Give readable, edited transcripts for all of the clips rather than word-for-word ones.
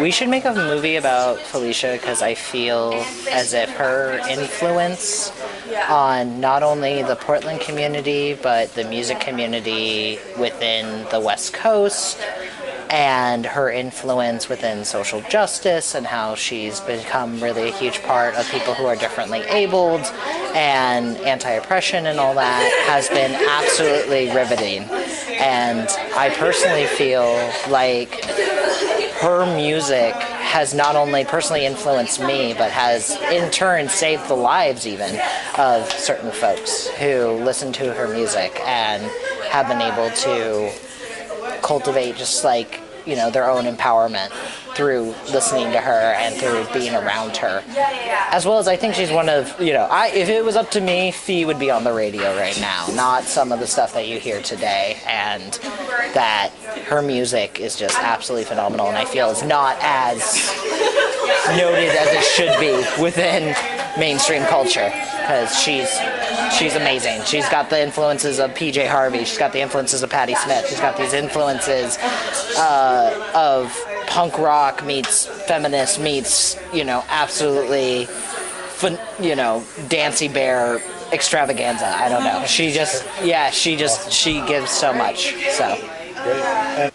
We should make a movie about Felicia because I feel as if her influence on not only the Portland community but the music community within the West Coast and her influence within social justice and how she's become really a huge part of people who are differently abled and anti-oppression and all that has been absolutely riveting. And I personally feel like her music has not only personally influenced me, but has in turn saved the lives even of certain folks who listen to her music and have been able to cultivate just like, you know, their own empowerment through listening to her and through being around her. As well as I think she's one of, you know, if it was up to me, Fee would be on the radio right now, not some of the stuff that you hear today. And that her music is just absolutely phenomenal, and I feel it's not as noted as it should be within mainstream culture, because she's amazing. She's got the influences of PJ Harvey, she's got the influences of Patti Smith, she's got these influences of punk rock meets feminist meets, you know, absolutely, you know, Dancy Bear extravaganza. I don't know. She gives so much. So. Great.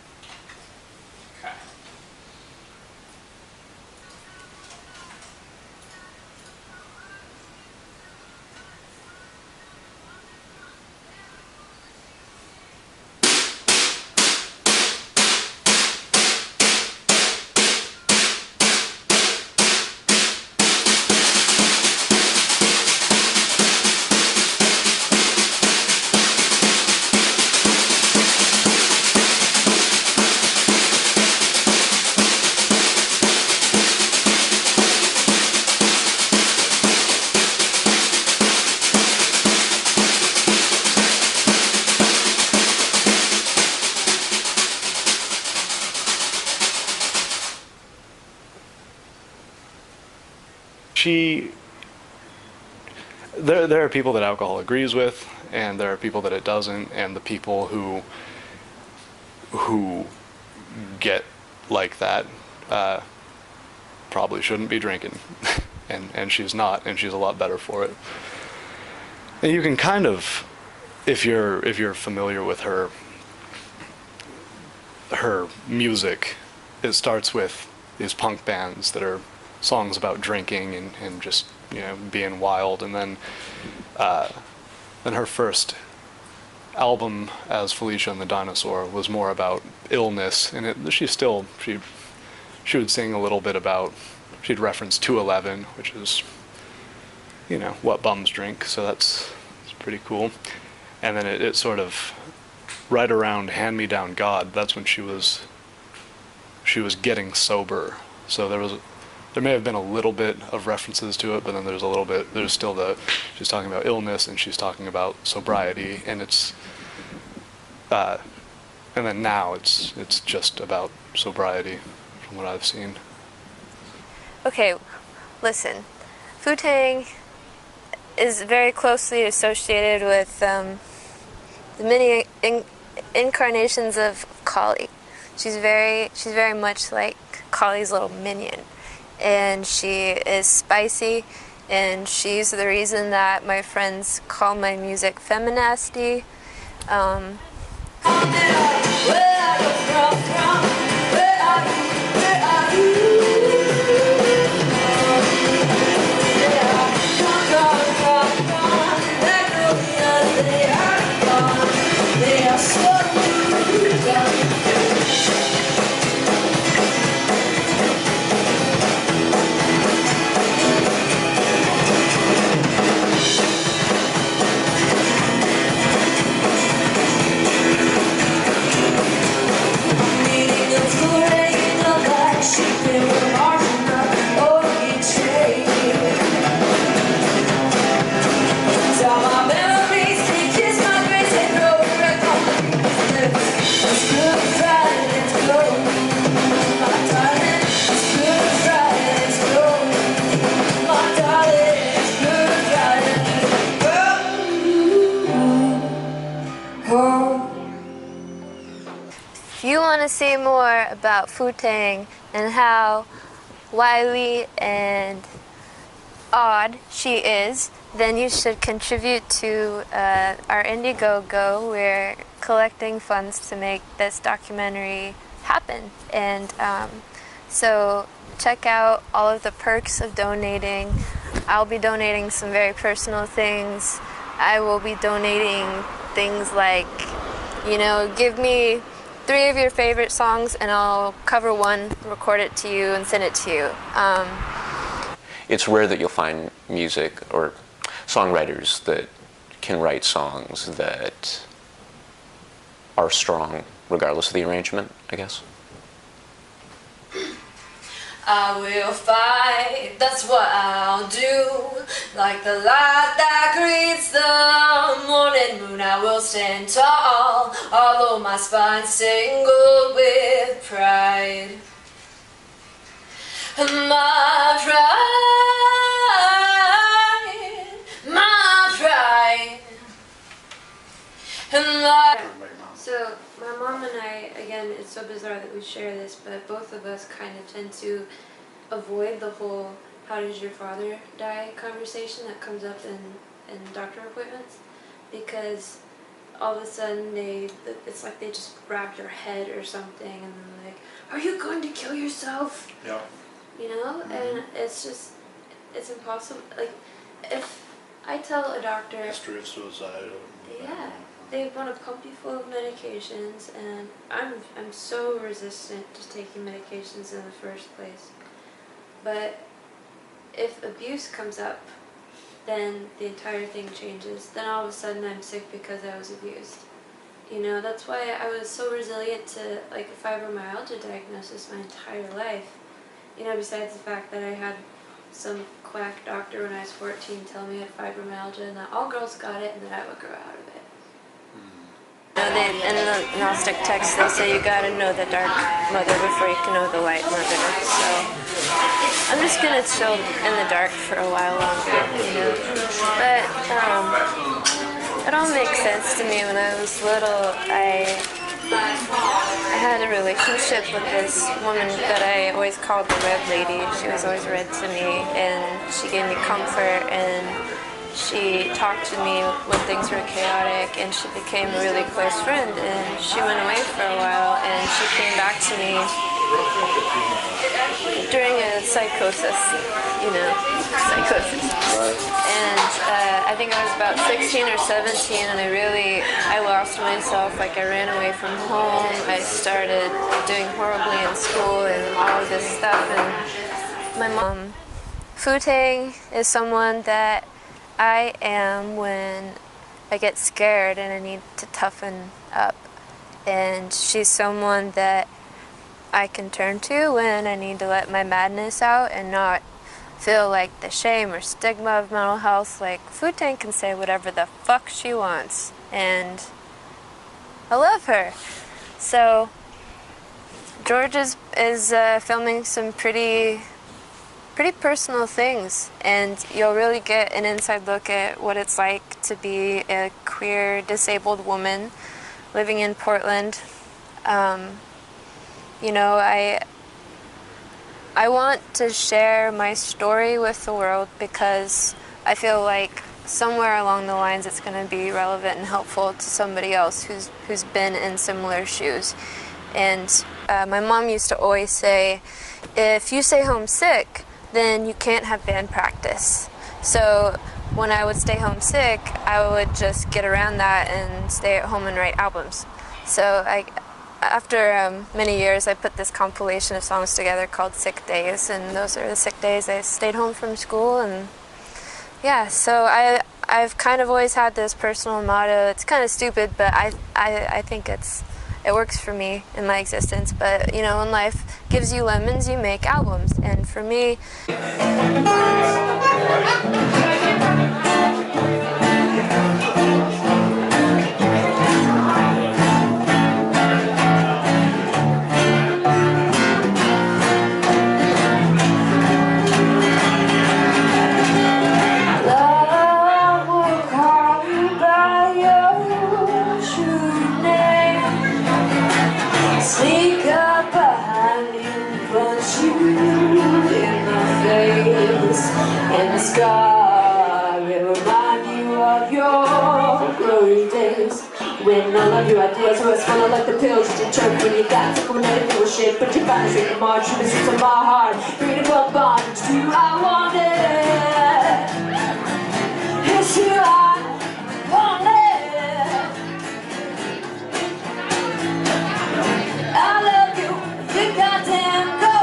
There are people that alcohol agrees with, and there are people that it doesn't, and the people who get like that probably shouldn't be drinking, and she's not, and she's a lot better for it. And you can kind of, if you're familiar with her music, it starts with these punk bands that are songs about drinking and just, you know, being wild, and then her first album as Felicia and the Dinosaur was more about illness, and she would sing a little bit about, she'd reference 211, which is, you know, what bums drink, so it's pretty cool. And then it sort of, right around Hand Me Down God, that's when she was getting sober, so there may have been a little bit of references to it, but then there's still she's talking about illness and she's talking about sobriety, and and then now it's just about sobriety from what I've seen. Okay, listen, Wu-Tang is very closely associated with the many incarnations of Kali. She's very much like Kali's little minion. And she is spicy, and she's the reason that my friends call my music feminasty. to see more about Fu-Tang and how wily and odd she is, then you should contribute to our IndieGogo. We're collecting funds to make this documentary happen. And so check out all of the perks of donating. I'll be donating some very personal things. I will be donating things like, you know, give me 3 of your favorite songs and I'll cover one, record it to you, and send it to you. It's rare that you'll find music or songwriters that can write songs that are strong regardless of the arrangement, I guess. I will fight, that's what I'll do. Like the light that greets the morning moon, I will stand tall, although my spine singled with pride. My pride. So my mom and I, again, it's so bizarre that we share this, but both of us kind of tend to avoid the whole "how did your father die" conversation that comes up in doctor appointments, because all of a sudden it's like they just grabbed your head or something and they're like, "Are you going to kill yourself?" Yeah. You know, and it's impossible. Like, if I tell a doctor, History of suicide. yeah, they want to pump you full of medications, and I'm so resistant to taking medications in the first place. But if abuse comes up, then the entire thing changes. Then all of a sudden I'm sick because I was abused. You know, that's why I was so resilient to like a fibromyalgia diagnosis my entire life. You know, besides the fact that I had some quack doctor when I was 14 tell me I had fibromyalgia and that all girls got it and that I would grow out of it. In the Gnostic text they say you gotta know the dark mother before you can know the light mother. So I'm just gonna chill in the dark for a while longer, you know. But it all makes sense to me. When I was little, I had a relationship with this woman that I always called the Red Lady. She was always red to me, and she gave me comfort, and she talked to me when things were chaotic, and she became a really close friend. And she went away for a while, and she came back to me during a psychosis, you know, psychosis. And I think I was about 16 or 17, and I lost myself. Like, I ran away from home. I started doing horribly in school and all of this stuff. And my mom, Fu-Tang is someone that I am when I get scared and I need to toughen up. And she's someone that I can turn to when I need to let my madness out and not feel like the shame or stigma of mental health. Like, Fu-Tang can say whatever the fuck she wants, and I love her. So George is filming some pretty personal things, and you'll really get an inside look at what it's like to be a queer disabled woman living in Portland. You know, I want to share my story with the world because I feel like somewhere along the lines it's going to be relevant and helpful to somebody else who's been in similar shoes. And my mom used to always say, if you stay home sick, then you can't have band practice. So when I would stay home sick, I would just get around that and stay at home and write albums. So after many years, I put this compilation of songs together called Sick Days, and those are the sick days I stayed home from school. And yeah, so I've kind of always had this personal motto. It's kind of stupid, but I think it works for me in my existence. But you know, when life gives you lemons, you make albums. And for me, love will call you by your true name. Sleep in my face, and the sky will remind you of your glory days. When all of your ideas were as full like the pills you took when you got sick when anything was shit, but you finally straight the march through the streets of my heart. Bring the book bond to I wanted. It's you I wanted. I love you, you goddamn go.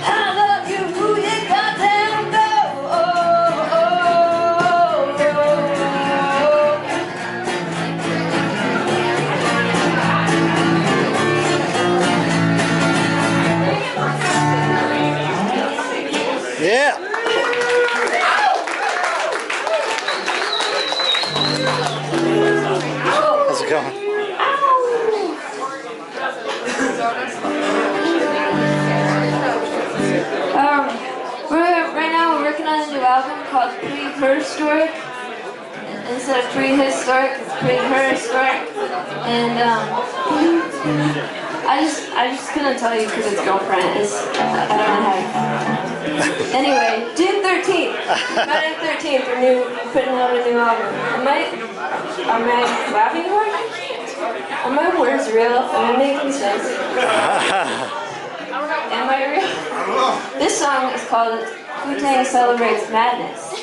I love you, you goddamn go. Yeah. How's it going? Right now we're working on a new album called Prehistoric. Instead of prehistoric, it's prehistoric. And I just couldn't tell you because it's girlfriend. I don't know how. Anyway, June 13th, Friday 13th, we're putting out a new album. Am I laughing hard? Are my words real? Am I making sense? Am I real? This song is called Tang Celebrates Madness.